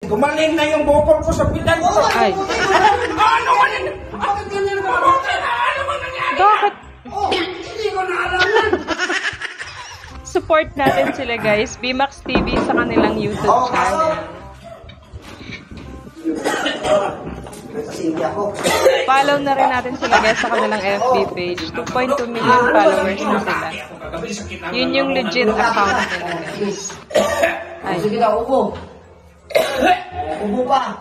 Gumaling na yung bukol ko sa pitan ko. Ay. Ano man yun? Bakit ganyan ka? Ano man nangyari? Bakit? Oh, hindi ko na alam yan. Support natin sila guys. BMAX TV sa kanilang YouTube channel. Follow na rin natin sila guys sa kanilang FB page. 2.2 million followers na sila. Yun yung legit account nila guys. Ay. Sige na, ubo. Ubo pa.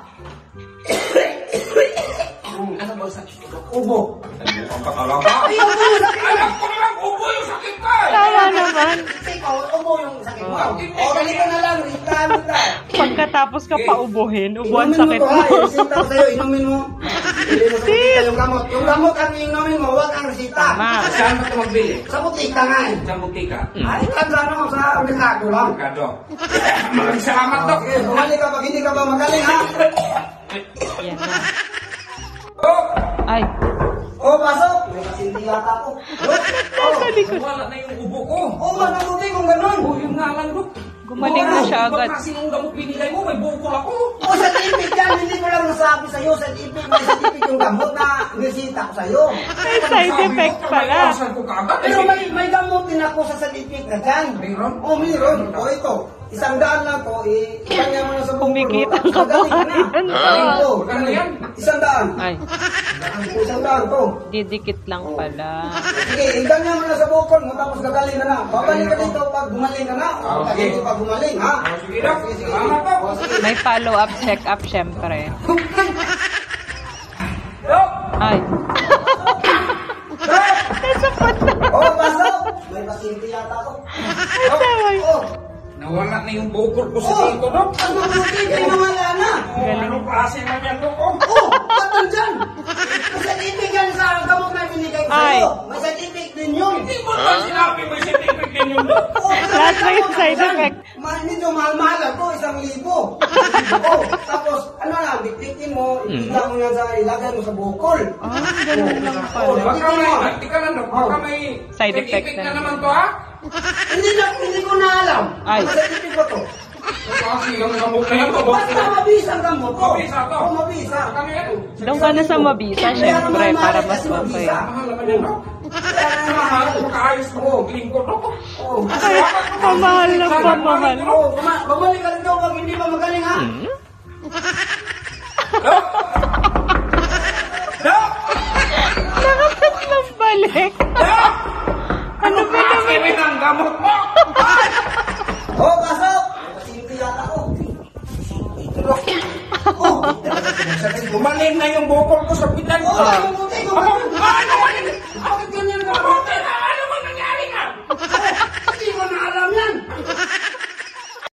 Ano ba sakit ko? Ubo. Ang kakalaba. Alam ko naman, ubo yung sakit ko. Tama naman. Ikaw, ubo yung sakit mo. O, ganito na lang. Ritahan mo tayo. Pagkatapos ka paubuhin, ubuan sakit mo. Resita ko sa'yo, inumin mo. Hindi mo sa butika yung gamot. Yung gamot ang inumin mo, huwag ang resita. Tama. Saan mo ito magbili? Sa butika nga eh. Sa butika. Ay, kansa mo sa merkado lang. Merkado. Maraming salamat, Dok. Okay, bumalik ka pag hindi ka ba magaling, ha? Yan na. Oh! Ay. O, pasok. May kasinti yata ko. Nasa likod. Wala na yung ubo ko. O, manubuti kung ganun. Oh, yung nga lang, Dok. Gumaling na siya agad. Ba't kasi nung gamot binigay mo, may bukol ako. O, sa tipid yan, hindi ko lang nasabi sa'yo. Sa tipid, may sa tipid yung gamot na resita ko sa'yo. May side effect pala. May ko kaagad. Pero may gamot din ako sa salipik na dyan. Mayroon? O, mayroon. O, ito. 100 lang to, ipanya mo na sa bukol. Kumikita ang kabuhayan. Ano yan? 100. Ay. 100 to. Didikit lang pala. Sige, iganya mo na sa bukol mo, tapos gagaling ka na. Babalik ka dito pag gumaling ka na. O, pag hindi pa gumaling, ha? Sige, Dok. Salamat, Dok. May follow-up, check-up syempre. Dok! Ay. Nasapot na. O, pasok. May pasinti yata ko. Ay, tawag. O, Nawala na yung bukol ko sa o, dito, Dok. ang mabuti, pinawala na. Anong klase na yan, Dok? Oh. O, ba't nandyan? May certificate yan sa gamot na binigay ko Ay. sa'yo. May certificate din yun. Hindi mo naman sinabi may certificate din yung Dok. O, Lahat na yung side effect. Medyo mahal-mahal ako, 1,000. O, tapos, ano lang, dikdikin mo, ikita mo yan sa, ilagay mo sa bukol. Ah, ganun lang O, pala. Baka may, tika lang, Dok. Baka may Side effect na na naman to, ha? Hindi ko na alam. Ay. Ang certificate ko to. Kasi yung gamot na yan, Dok. Basta mabisa ang gamot ko. Mabisa to. O, mabisa. Kami yan. Doon ka na sa Mabisa, syempre, para mas okay. Mahal naman yan, Dok. Mahal, makaayos mo. Lingko, Dok. O, Ay, pamahal na pamahal. o, bumalik ka dito pag hindi pa magaling, ha? Dok! Nakatatlong balik. Dok! Ano ba naman? Kasi ang gamot mo? O, pasok! Pasinti yata ko. O, Gumaling na yung bukol ko sa pitan ko. mabuti ko. Ano